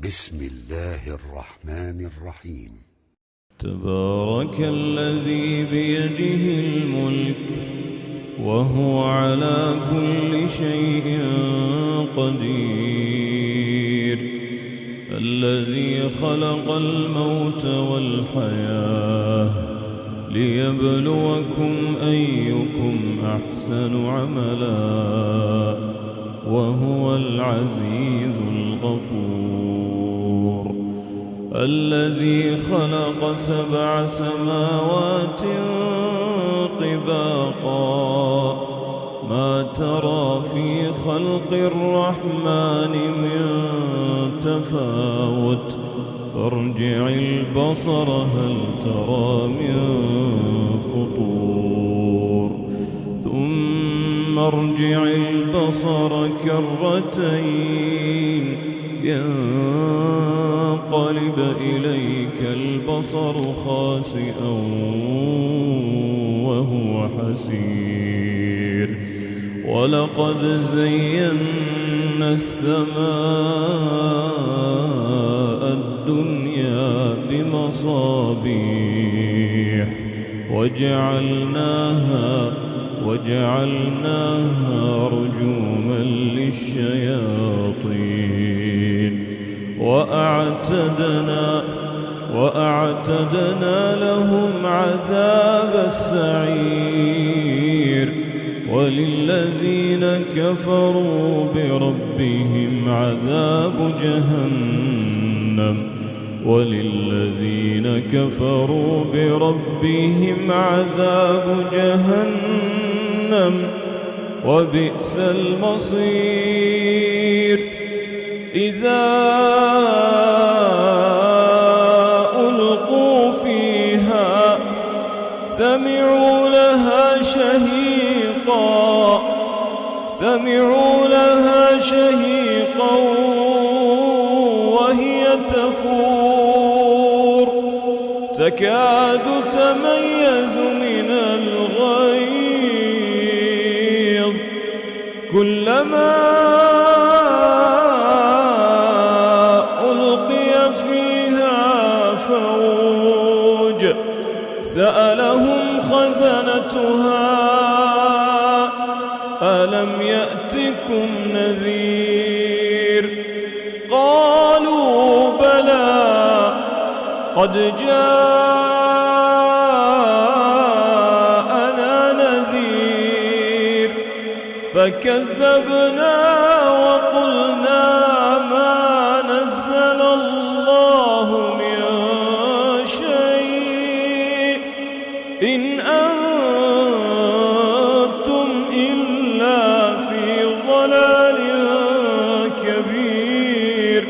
بسم الله الرحمن الرحيم. تبارك الذي بيده الملك وهو على كل شيء قدير، الذي خلق الموت والحياة ليبلوكم أيكم أحسن عملا وهو العزيز الغفور، الذي خلق 7 سماوات طباقا ما ترى في خلق الرحمن من تفاوت فارجع البصر هل ترى من فطور ثم ارجع البصر كرتين ينقلب إليك البصر خاسئا وهو حسير، ولقد زينا السماء الدنيا بمصابيح وجعلناها رجوما للشياطين وأعتدنا لهم عذاب السعير، وللذين كفروا بربهم عذاب جهنم وبئس المصير. إذا ألقوا فيها سمعوا لها شهيقا وهي تفور تكاد تميز من الغيظ، كلما ألقي فيها فوج سألهم خزنتها ألم يأتكم نذير؟ قالوا بلى قد جاءنا نذير فكذبنا وقلنا ما نزل الله من شيء إن أنتم إلا في ضلال كبير.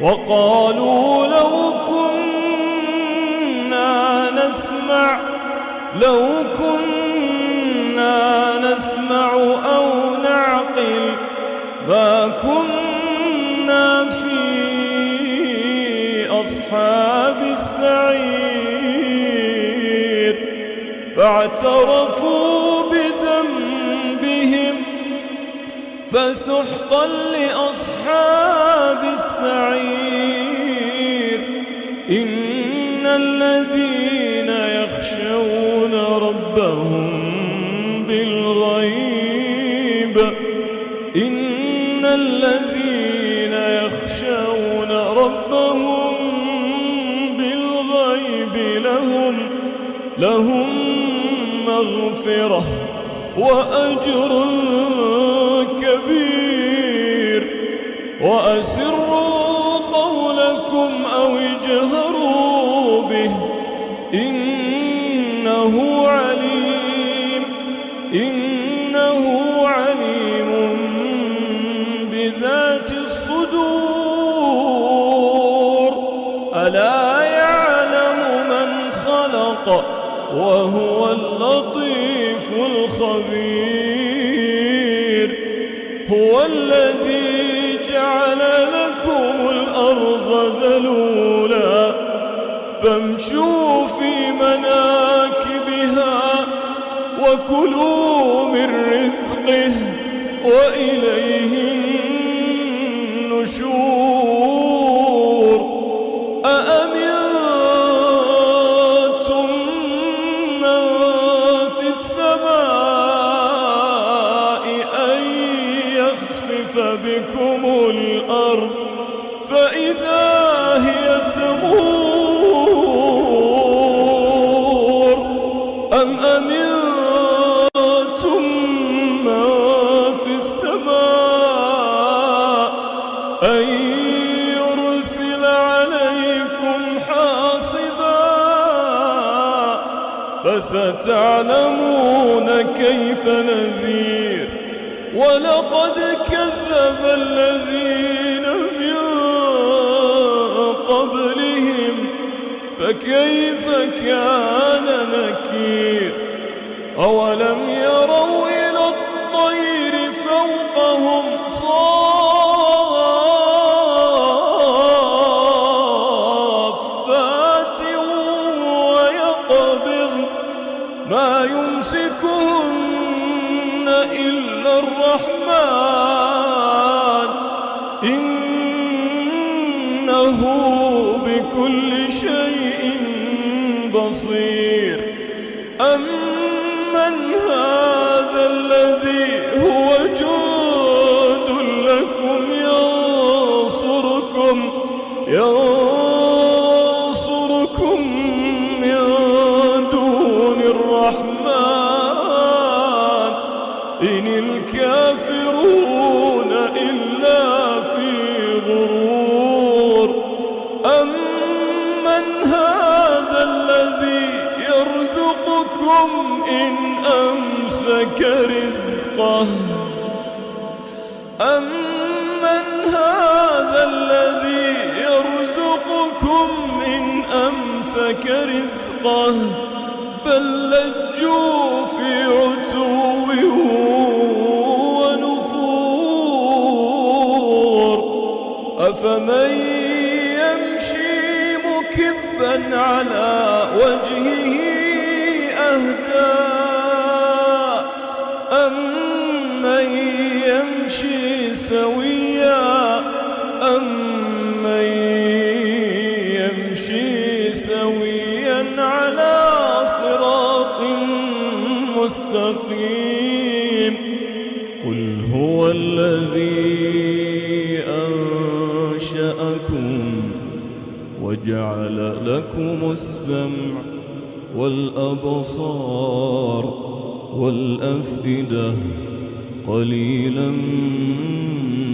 وقالوا لو كنا نسمع أو نعقل ما كنا في أصحاب السعير، فاعترفوا بذنبهم فسحقا لأصحاب السعير. إن الذين يخشون ربهم بالغيب لهم مغفرة وأجر كبير. وأسروا قولكم أو اجهروا به إنه عليم بذات الصدور. ألا يعلم من خلق وهو اللطيف الخبير. هو الذي جعل لكم الأرض ذلولا فامشوا في مناكبها وكلوا من رزقه وإليه النشور. فإذا هي تمور أم أمنتم من في السماء أن يرسل عليكم حاصبا فستعلمون كيف نذير ولقد كذب الذين من قبلهم فكيف كان نكير أولم يروا إلى الطير فوقهم صافات ويقبض ما يمسكهن إلا الرحمن إنه بكل شيء بصير أمن هذا الذي هو جند لكم ينصركم من دون الرحمن إن الكافرون إلا في غرور أمن هذا الذي يرزقكم إن أمسك رزقه أمن هذا الذي يرزقكم إن أمسك رزقه بل لجوا في عتو ونفور أفمن يمشي مكبا على وجهه أهدى أمن يمشي سويا على صراط مستقيم قل هو الذي أنشأكم وجعل لكم السمع والأبصار والأفئدة قليلا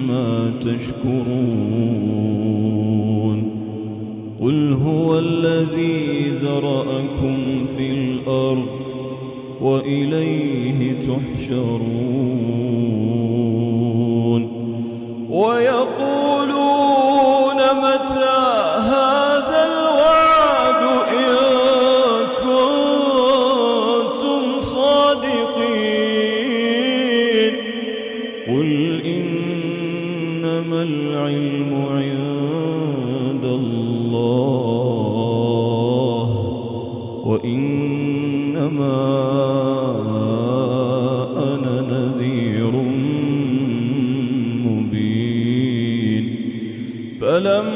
ما تشكرون قل هو الذي ذرأكم في الأرض وإليه تحشرون ويقولون متى هذا الوعد إن كنتم صادقين قل إنما العلم عند الله وإنما أنا نذير مبين فلما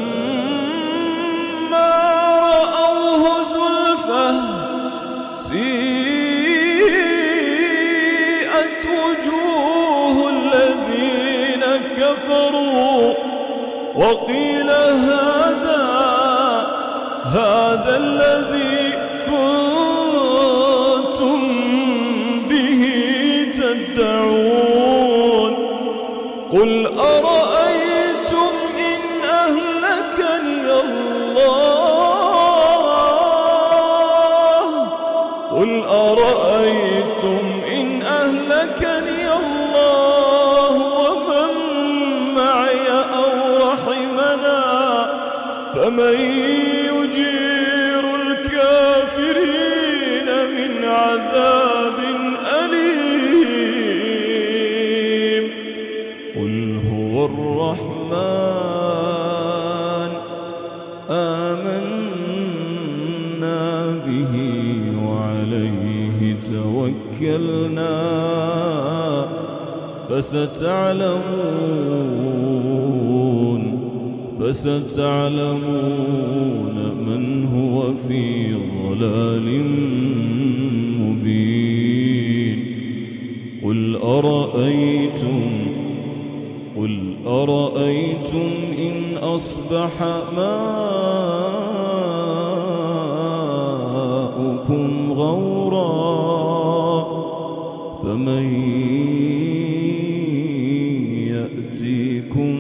رأوه زلفة سيئت وجوه الذين كفروا وقيل هذا الذي كنتم به تدعون قل أرأيتم إن أهلكني الله ومن معي أو رحمنا فمن يجير الكافرين من عذاب أليم قل هو الرحمن آمنا به وعليه توكلنا فستعلمون من هو في ضلال مبين قل أرأيتم إن أصبح ماؤكم غورا فمن يأتيكم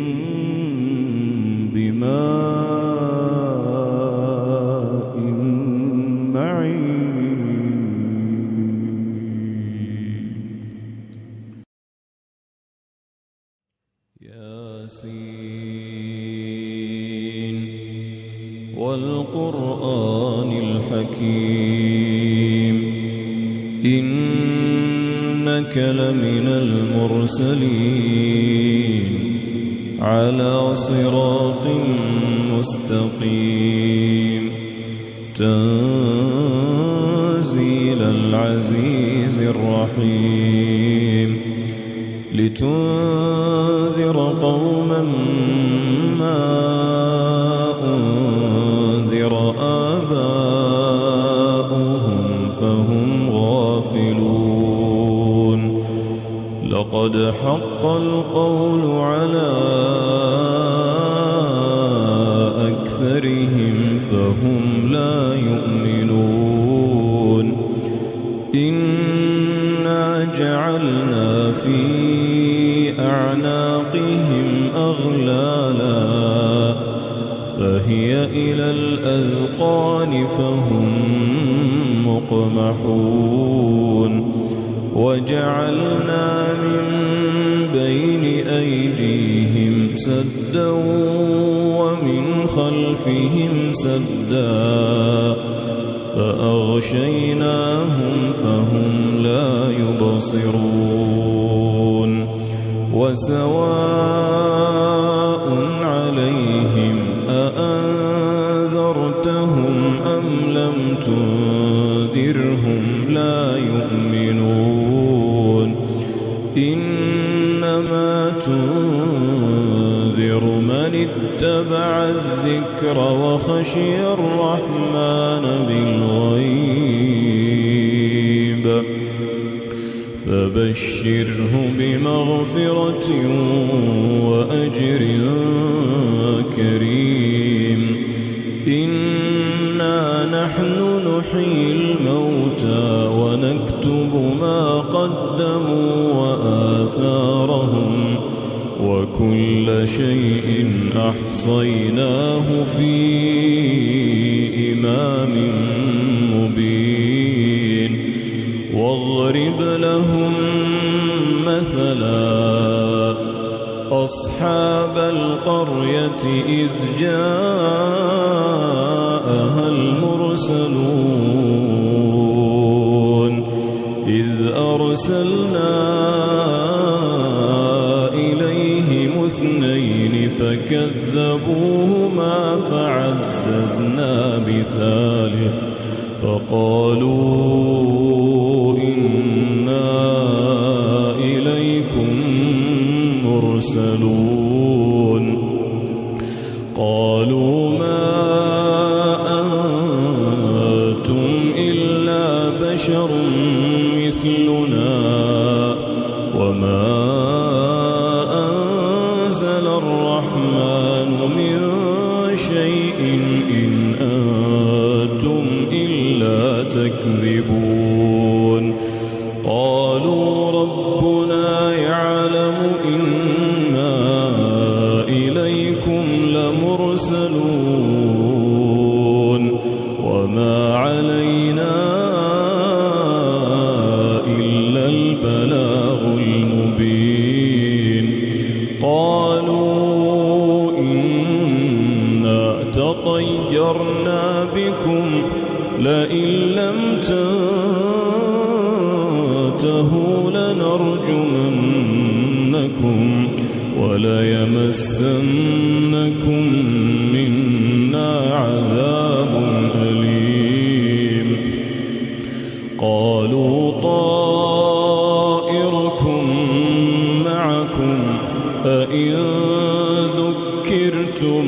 بماء معين ياسين والقرآن الحكيم إنك لمن المرسلين على صراط مستقيم تنزيل العزيز الرحيم لتنذر قوما ما أنذر آباؤهم فهم غافلون لقد حق القول على أكثرهم فهم لا يؤمنون إنا جعلنا في أعناقهم أغلالا فهي إلى الأذقان فهم مقمحون وجعلنا من بين أيديهم سدا ومن خلفهم سدا فأغشيناهم فهم لا يبصرون وسواء عليهم أأنذرتهم أم لم تنذرهم لا يؤمنون إنما تنذر من اتبع الذكر وخشي الرحمن بالغيب فبشره بمغفرة وأجر كريم إنا نحن نحيي الموتى ونكتب ما قدموا وآثارهم وكل شيء أحصيناه في إمام مبين واضرب لهم مثلا أصحاب القرية إذ جاءها المرسلون إذ أرسلنا إليهم اثنين فكذبوهما فعززنا بثالث فقالوا إنا إليكم مرسلون قالوا ما أنتم إلا بشر مثلنا وما أنزل الرحمن من شيء إن أنتم إلا تكذبون قالوا ربنا يعلم إنا إليكم لمرسلون وما علينا إلا البلاغ المبين قالوا إنا تطيرنا بكم لئن لم تنتهوا لنرجمنكم وليمسنكم منا عذاب أليم قالوا طائركم معكم أئن ذكرتم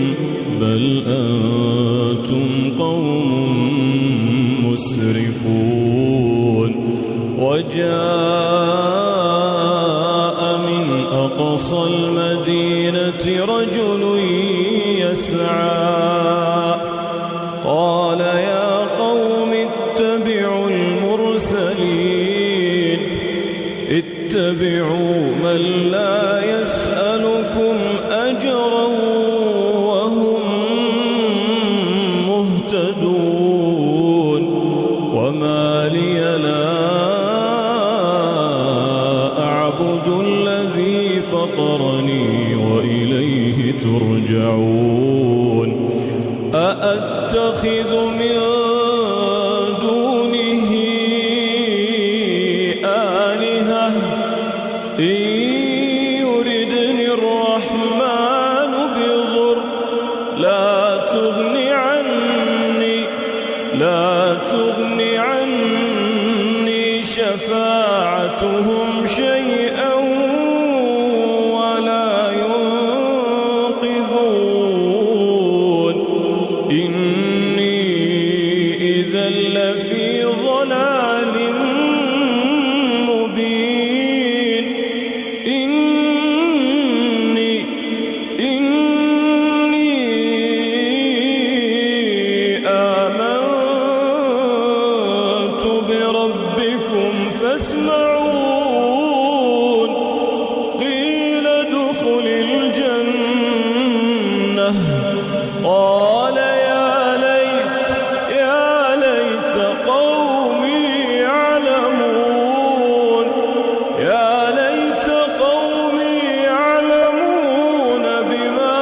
بل أنتم قوم مسرفون وجاء من أقصى المدينة رجل يسعى قال يا قوم اتبعوا المرسلين اتبعوا من لا يسألكم أجرا وهم مهتدون وما لي لا أعبد الذي فطرني وإليه ترجعون أأتخذ من دونه آلهة إن يردني الرحمن بضر لا تغن عني شفاعتهم شيئا ولا ينقذون إني إذا لفي ضلال مبين إني آمنت بربكم فاسمعون قيل ادخل الجنة قال يا ليت قومي يعلمون بما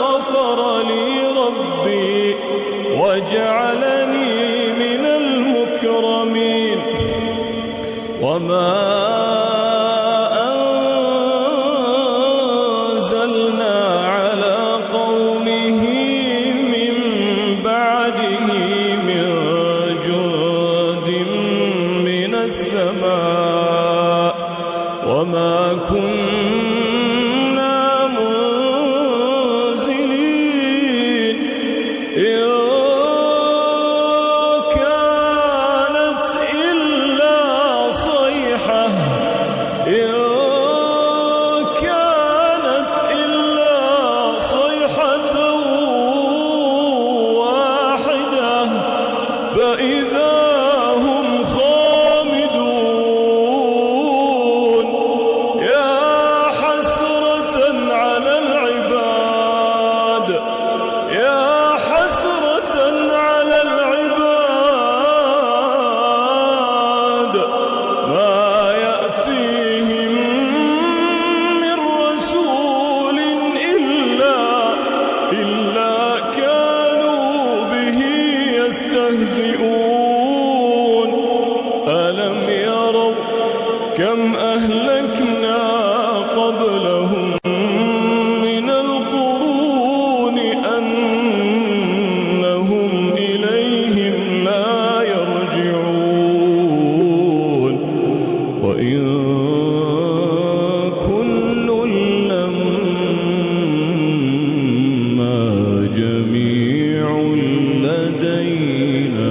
غفر لي ربي وجعلني من المكرمين وما أنزلنا على قومه من بعده من جند من السماء وما كنا منزلين إن كانت إلا صيحة واحدة فإذا هم خامدون يا حسرة على العباد ما يأتيهم من رسول إلا كانوا به يستهزئون ألم يروا كم أهلكنا قبلهم من القرون أنهم إليهم لا يرجعون وإن كل لما جميع لدينا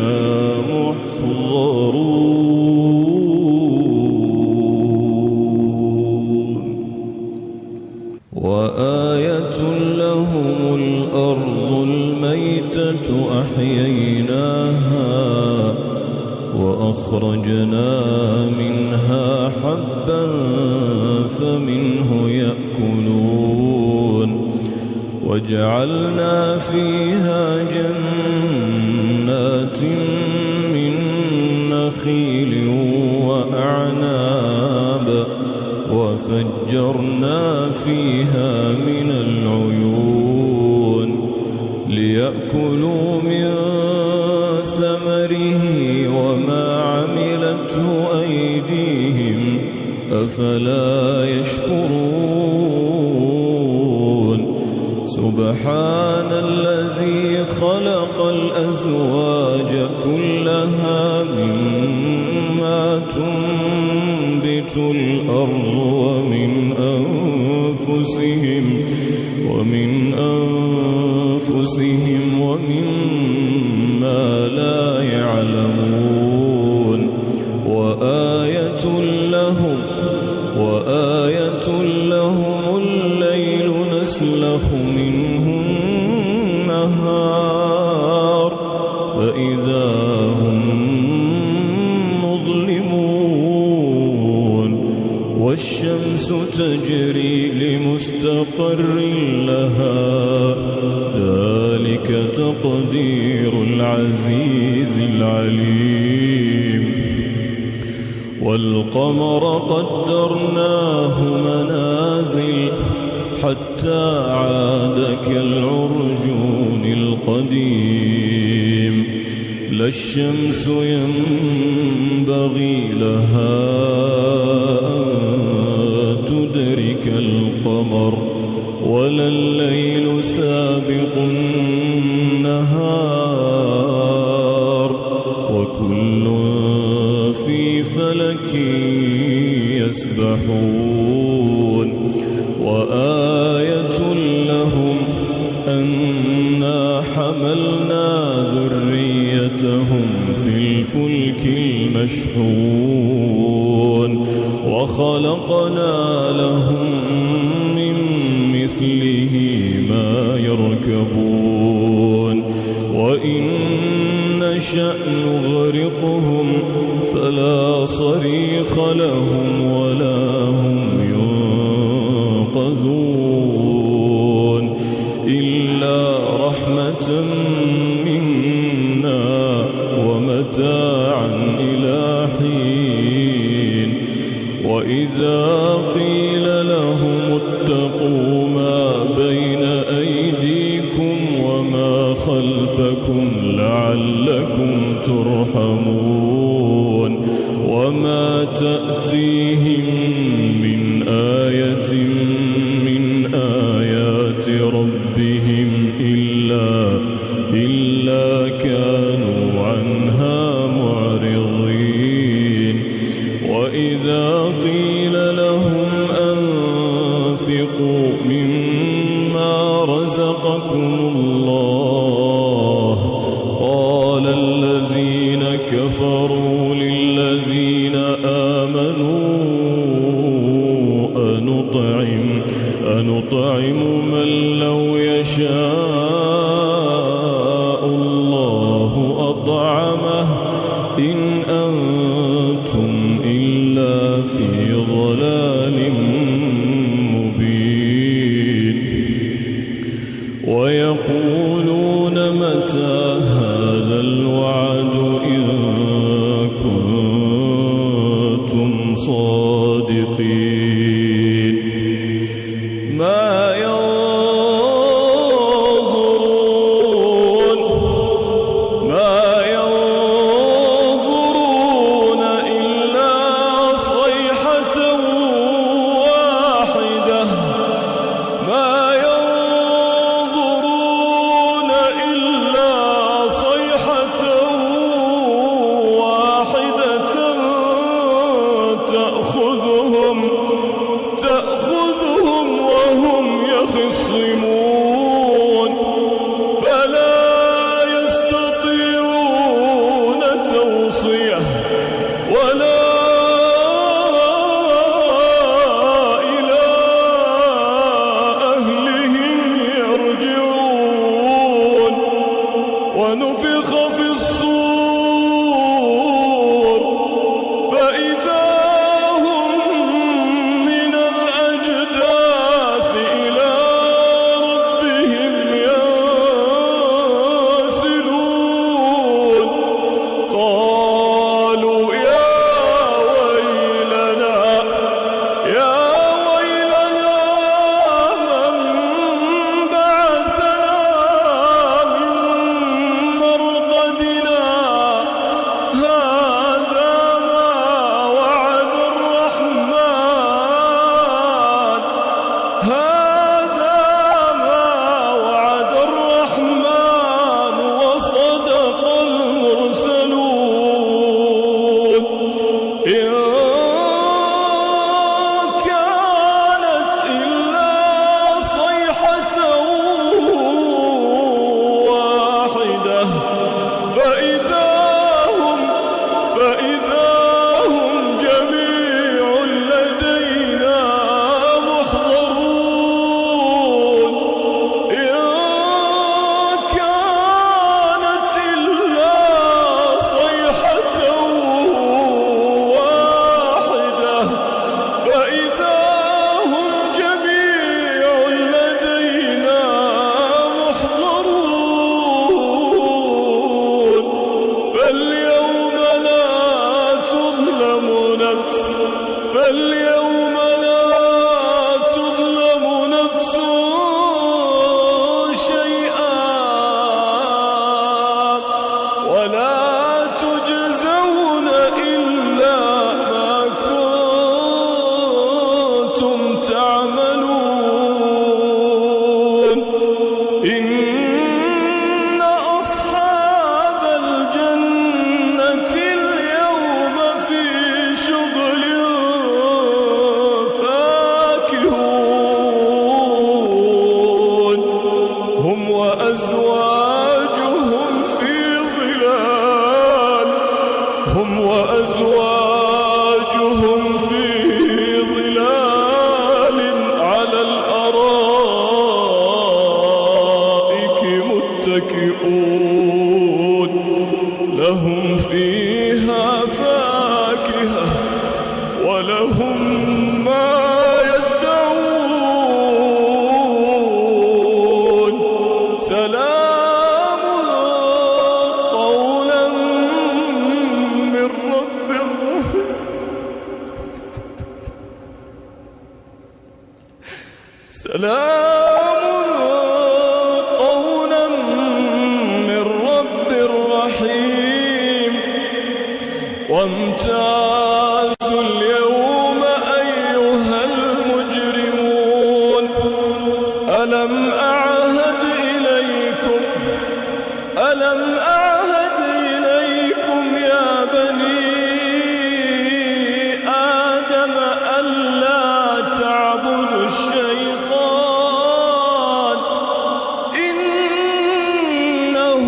محضرون وآية لهم الأرض الميتة أحييناها وأخرجنا منها حبا فمنه يأكلون وجعلنا فيها جنات من نخيل وأعناب وفجرنا فيها من العيون ليأكلوا من ثمره وما عملته أيديهم أفلا يشكرون سبحان الذي خلق الأزواج كلها مما تنبت الأرض ومن أنفسهم ومما لا يعلمون وآية لهم الليل نسلخ النهار فإذا هم مظلمون والشمس تجري لمستقر لها ذلك تقدير العزيز العليم والقمر قدرناه منازل حتى عاد كالعرجون القديم لا الشمس ينبغي لها أن تدرك القمر ولا الليل سابق النهار وكل في فلك يسبحون وآية لهم أنا حملنا ذريتهم في الفلك المشحون وخلقنا لهم من مثله ما يركبون وإن نشأ نغرقهم فلا صريخ لهم ولا هم ينقذون إلا رحمة منا ومتاعا إلى حين وإذا قيل لهم اتقوا ما بين أيديكم وما خلفكم لعلكم ترحمون وما تأتيهم من آية من آيات ربهم إلا كانوا عنها معرضين وإذا قيل لهم أنفقوا مما رزقكم الله قال الذين كفروا للذين آمنوا أنطعم من لو يشاء الله أطعمه إن أنتم إلا في ضلال مبين ويقولون متى هذا الوعد إن كنتم صادقين ما ينظرون إلا صيحة واحدة ما ينظرون إلا صيحة واحدة تأخذهم وهم يخصمون فلا يستطيعون توصية ولا إلى أهلهم يرجعون ونفخ في الصور فإذا هم من الأجداث إلى ربهم ينسلون قالوا يا ويلنا من بعثنا من مرقدنا ولا تجزون إلا ما كنتم تعملون إن أصحاب الجنة اليوم في شغل فاكهون هم وأزواجهم في ظلال على الأرائك متكئون لهم فيها فاكهة ولهم ما يدعون سلام قولا من رب رحيم سلام قولا من رب رحيم وامتازوا اليوم أيها المجرمون ألم أعهد إليكم يا بني آدم ألا تعبدوا الشيطان إنه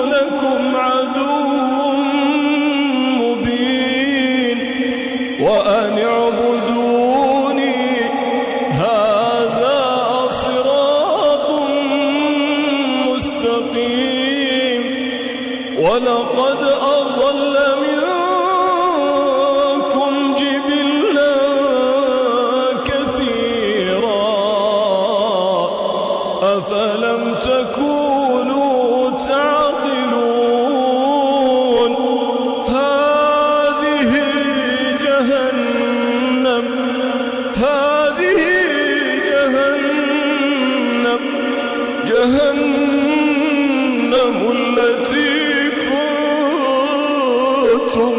لكم عدو مبين وأن اعبدوني هذا صراط مستقيم ولقد أضل منكم جبلا كثيرا أفلم تكونوا تعقلون هذه جهنم التي كنتم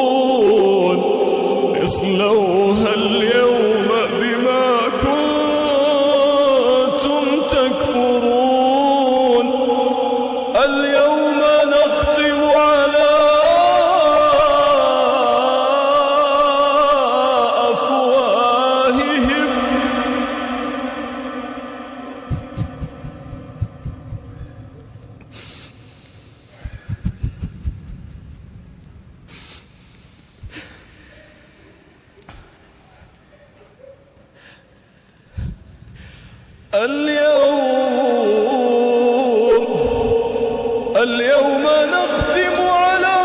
توعدون اصلوها اليوم بما كنتم تكفرون اليوم نختم على أفواههم اليوم نختم على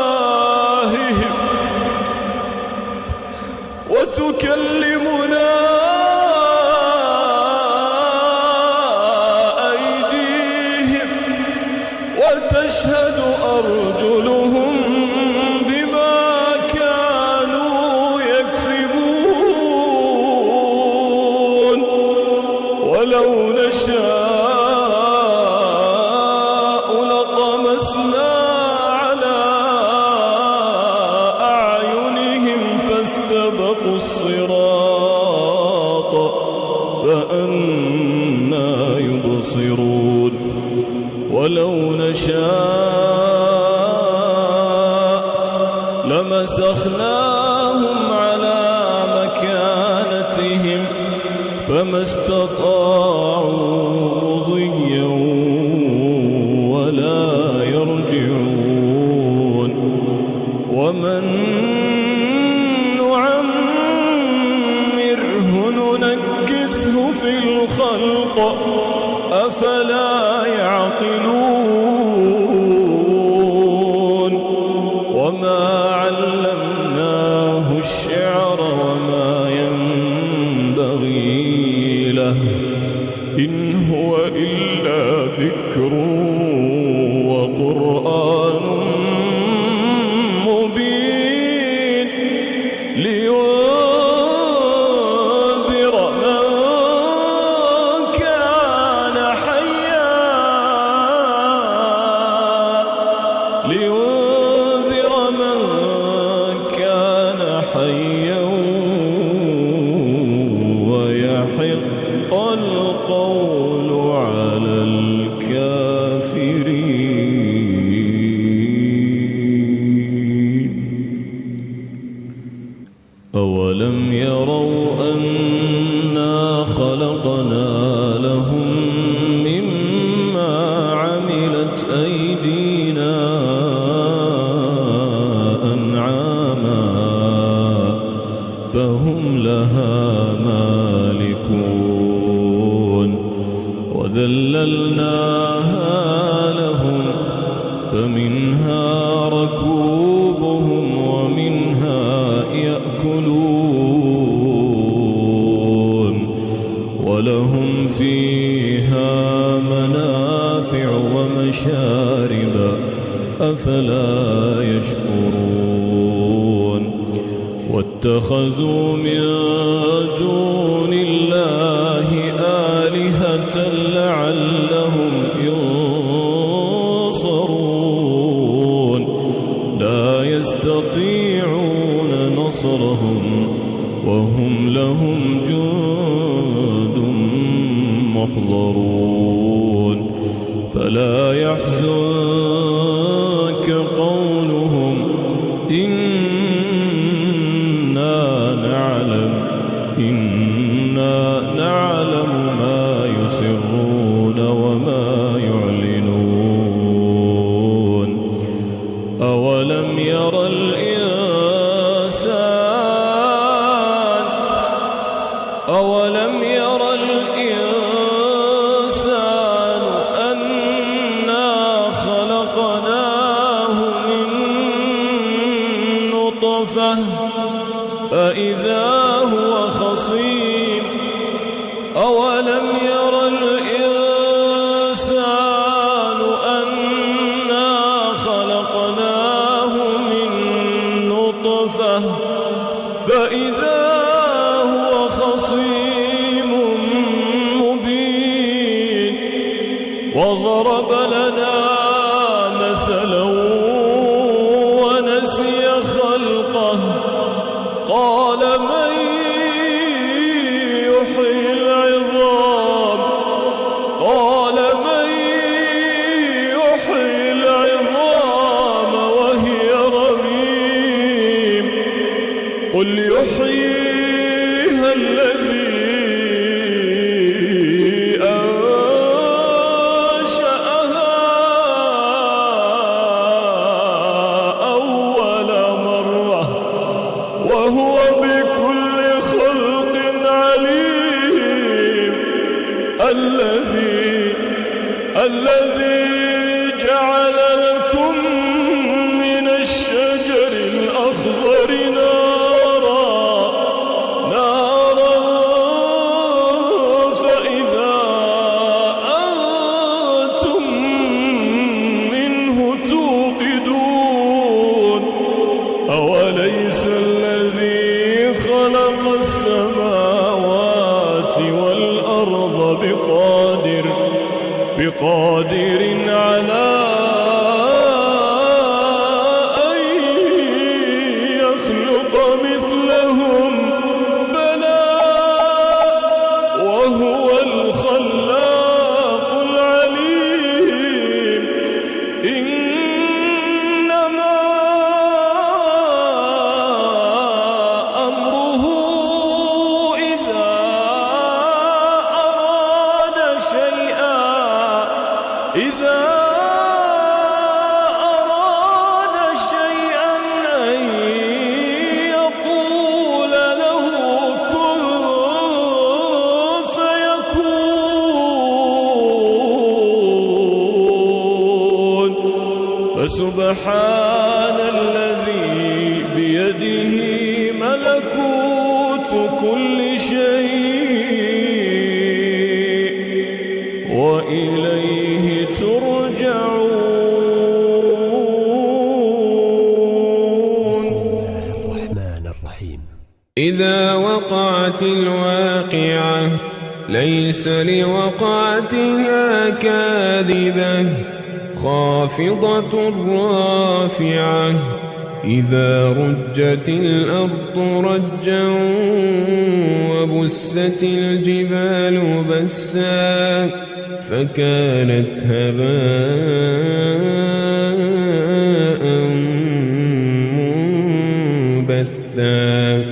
أفواههم وتكلمنا أيديهم وتشهد أرجلهم بما كانوا يكسبون ولو نشاء لطمسنا على أعينهم فاستبقوا الصراط فأنى يبصرون ولو نشاء لمسخناهم على مكانتهم فما استطاعوا مضيا ولا يرجعون ومن نعمره ننكسه في الخلق أفلا يعقلون وما علمناه الشعر وما ينبغي له إن هو إلا ذكر وقرآن مبين لينذر من أولم يروا أنا خلقنا لهم مما عملت أيدينا أنعاما فهم لها مالكون وذللناها لهم فمنها ركوبهم ومنها يأكلون ولهم فيها منافع ومشارب أفلا يشكرون واتخذوا من دون الله آلهة لعلهم ينصرون لا يستطيعون نصرهم وهم لهم جند محضرون فلا يحزنك قولهم إنا نعلم ما يسرون وما يعلنون أولم ير الإنسان أنا خلقناه من نطفة فإذا هو خصيم أولم ير الإنسان أنا خلقناه من نطفة فإذا هو خصيم مبين وضرب لنا مثلا ونسي خلقه قال من يحيي العظام وهي رميم قل يحييها الذي أنشأها أول مرة وهو بكل خلق عليم الذي جعل لكم من الشجر الأخضر نارا فإذا أنتم منه توقدون أوليس الذي خلق السماوات والأرض بقادر على أن يخلق مثلهم بلى وهو الخلاق العليم إنما أمره إذا أراد شيئا أن يقول له كن فيكون فسبحان الذي بيده ملكوت كل شيء وإليه ترجعون. بسم الله الرحمن الرحيم. إذا وقعت الواقعة ليس لوقعتها كاذبة خافضة رافعة إذا رجت الأرض رجا وبست الجبال بسا فكانت هباء منبثا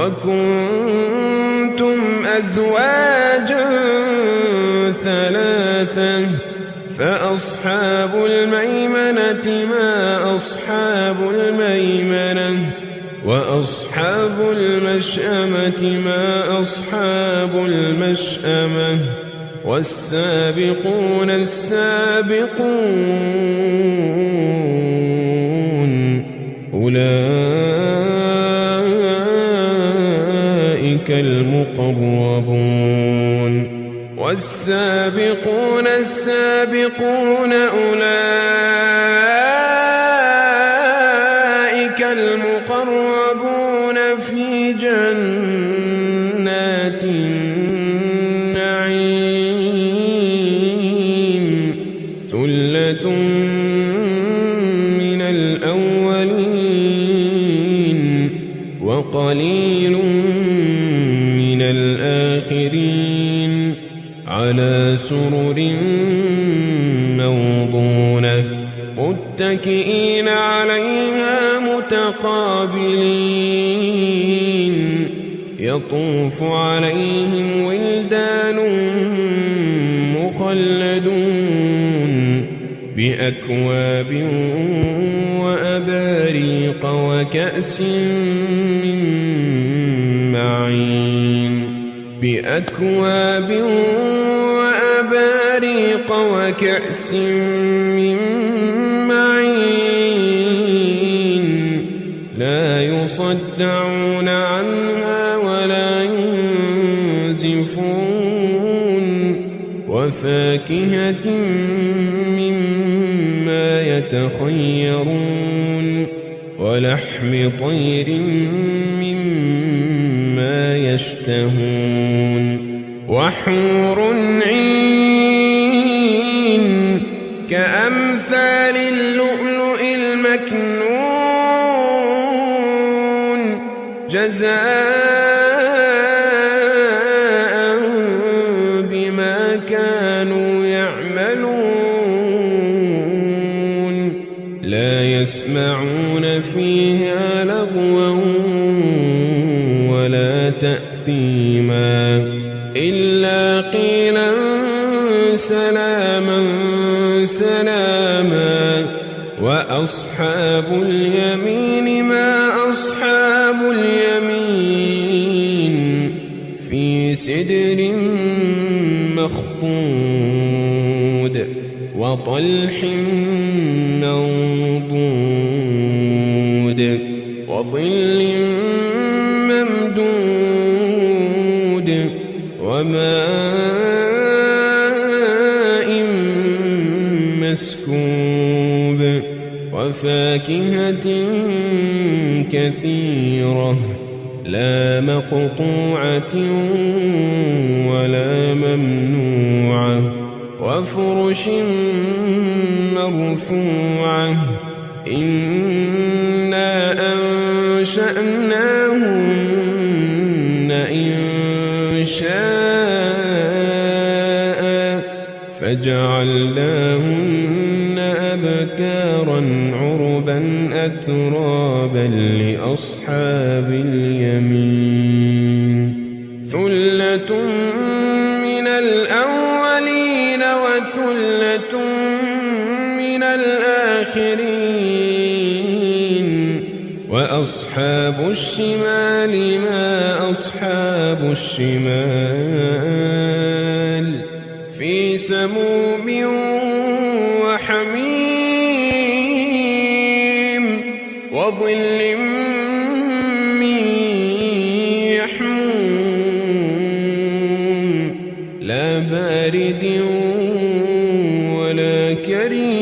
وكنتم أزواجا ثلاثة فأصحاب الميمنة ما أصحاب الميمنة وأصحاب المشأمة ما أصحاب المشأمة والسابقون السابقون أولئك المقربون والسابقون السابقون أولئك المقربون في جنات النعيم ثلة من الأولين وقليل من الآخرين على سرر موضونة متكئين عليها متقابلين يطوف عليهم ولدان مخلدون بأكواب وأباريق وكأس من معين بأكواب وأباريق وكأس من معين لا يصدعون عنها ولا ينزفون وفاكهة مما يتخيرون ولحم طير مما يشتهون وحور عين كأمثال اللؤلؤ المكنون جزاء بما كانوا يعملون لا يسمعون فيها لغوا ولا تأثيما إلا قيلا سلاما سلاما وأصحاب اليمين ما أصحاب اليمين في سدر مخضود وطلح منضود وظل ممدود وماء مسكوب وفاكهة كثيرة لا مقطوعة ولا ممنوعة وفرش مرفوعة إنا أنشأناهن إنشاء فجعلناهن أبكارا عربا أترابا لأصحاب اليمين ثلة من الأولين وثلة من الآخرين وأصحاب الشمال ما أصحاب الشمال في سموم وحميم وظل من يحموم لا بارد ولا كريم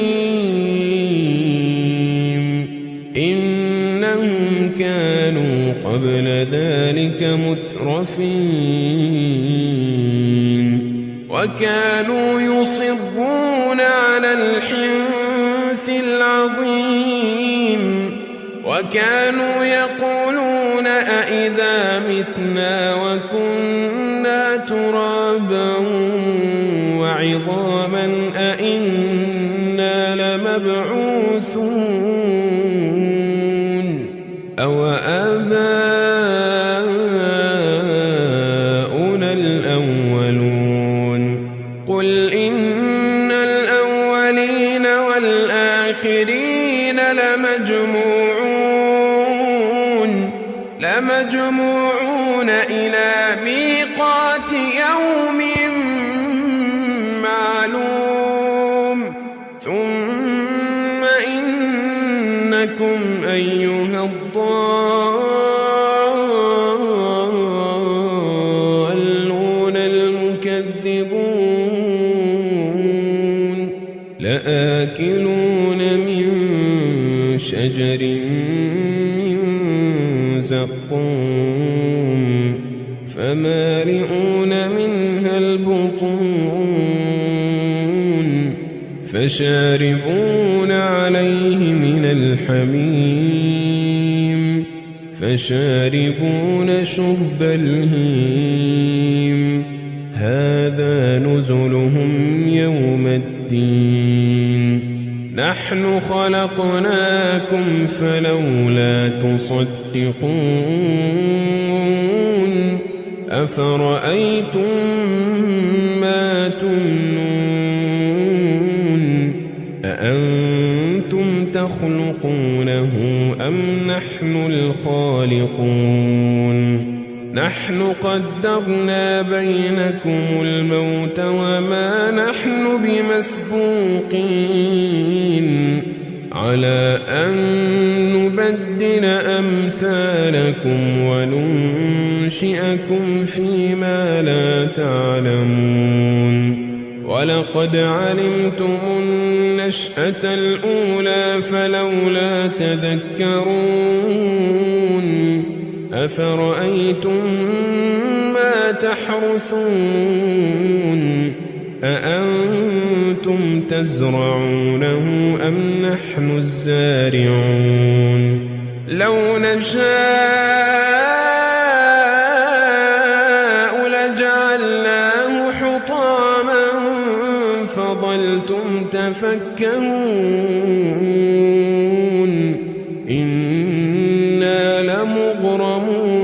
إنهم كانوا قبل ذلك مترفين وكانوا يصرون على الحنث العظيم وكانوا يقولون أئذا متنا وكنا ترابا وعظاما أئنا لمبعوثون أو آباؤنا إلى ميقات يوم معلوم ثم إنكم أيها الضالون المكذبون لآكلون من شجر من زقوم فمالئون منها البطون فشاربون عليه من الحميم فشاربون شرب الهيم هذا نزلهم يوم الدين نحن خلقناكم فلولا تصدقون أفرأيتم ما تمنون أأنتم تخلقونه أم نحن الخالقون نحن قدرنا بينكم الموت وما نحن بمسبوقين على أن نبدل أمثالكم وننشئكم فيما لا تعلمون ولقد علمتم النشأة الأولى فلولا تذكرون أفرأيتم ما تحرثون أأنتم تزرعونه أم نحن الزارعون لو نشاء لجعلناه حطاما فظلتم تفكهون إنا لمغرمون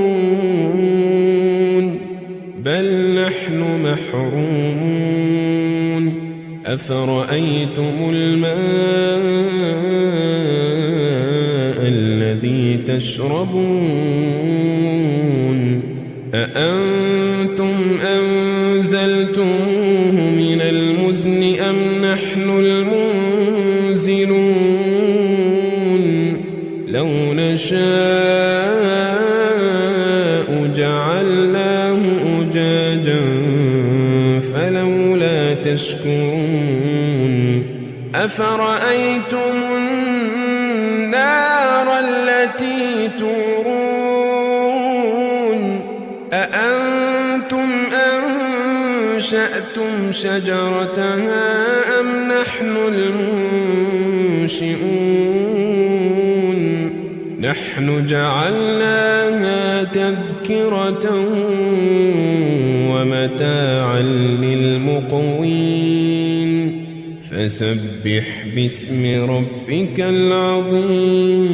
بل نحن محرومون أفرأيتم الماء الذي تشربون أأنتم أنزلتموه من المزن أم نحن المنزلون لو نشاء جعلناه أجاجا فلولا تشكرون أفرأيتم النار التي تورون أأنتم أنشأتم شجرتها أم نحن المنشئون نحن جعلناها تذكرة ومتاعا للمقوين فسبح باسم ربك العظيم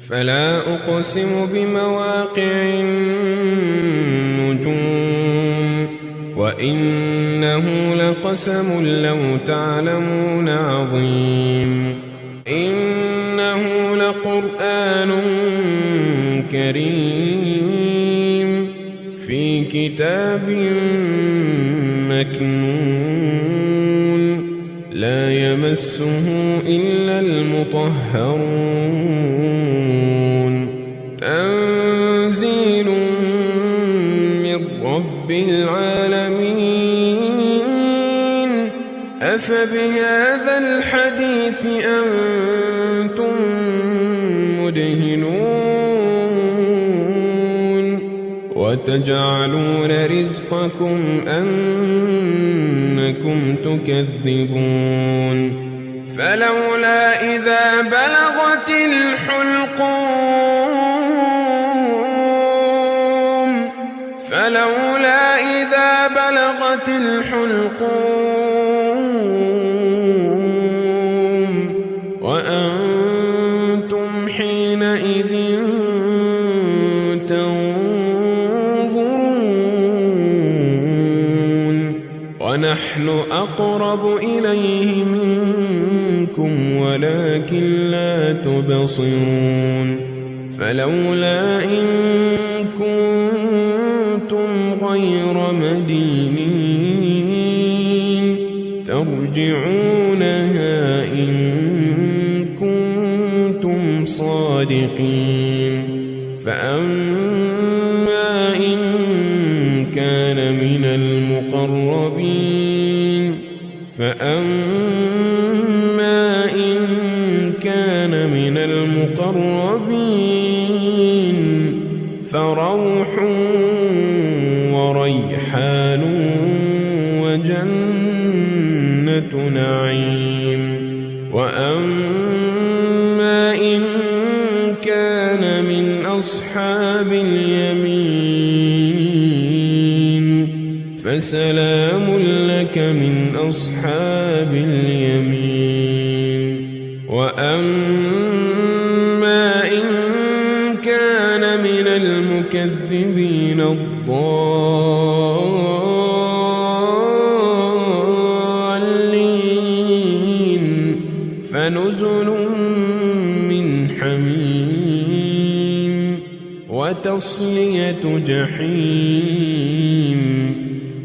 فلا أقسم بمواقع النجوم وإنه لقسم لو تعلمون عظيم إنه لقرآن كريم في كتاب مكنون لا يمسه إلا المطهرون تنزيل من رب العالمين أفبهذا الحديث أنتم مدهنون وتجعلون رزقكم أنكم تكذبون فلولا إذا بلغت الحلقوم وأنتم حينئذ تنظرون ونحن أقرب إليه منكم ولكن لا تبصرون فلولا إن كنتم غير مدينين ترجعونها إن كنتم صادقين فأما إن كان من المقربين فروح وريحان وجنة نعيم وأما إن كان من أصحاب اليمين فسلام لك من أصحاب اليمين وأما إن كان من المكذبين الضالين فنزل من حميم وتصلية جحيم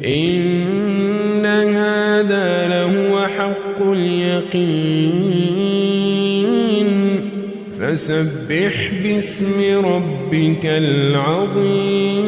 إن هذا لهو حق اليقين فسبح باسم ربك العظيم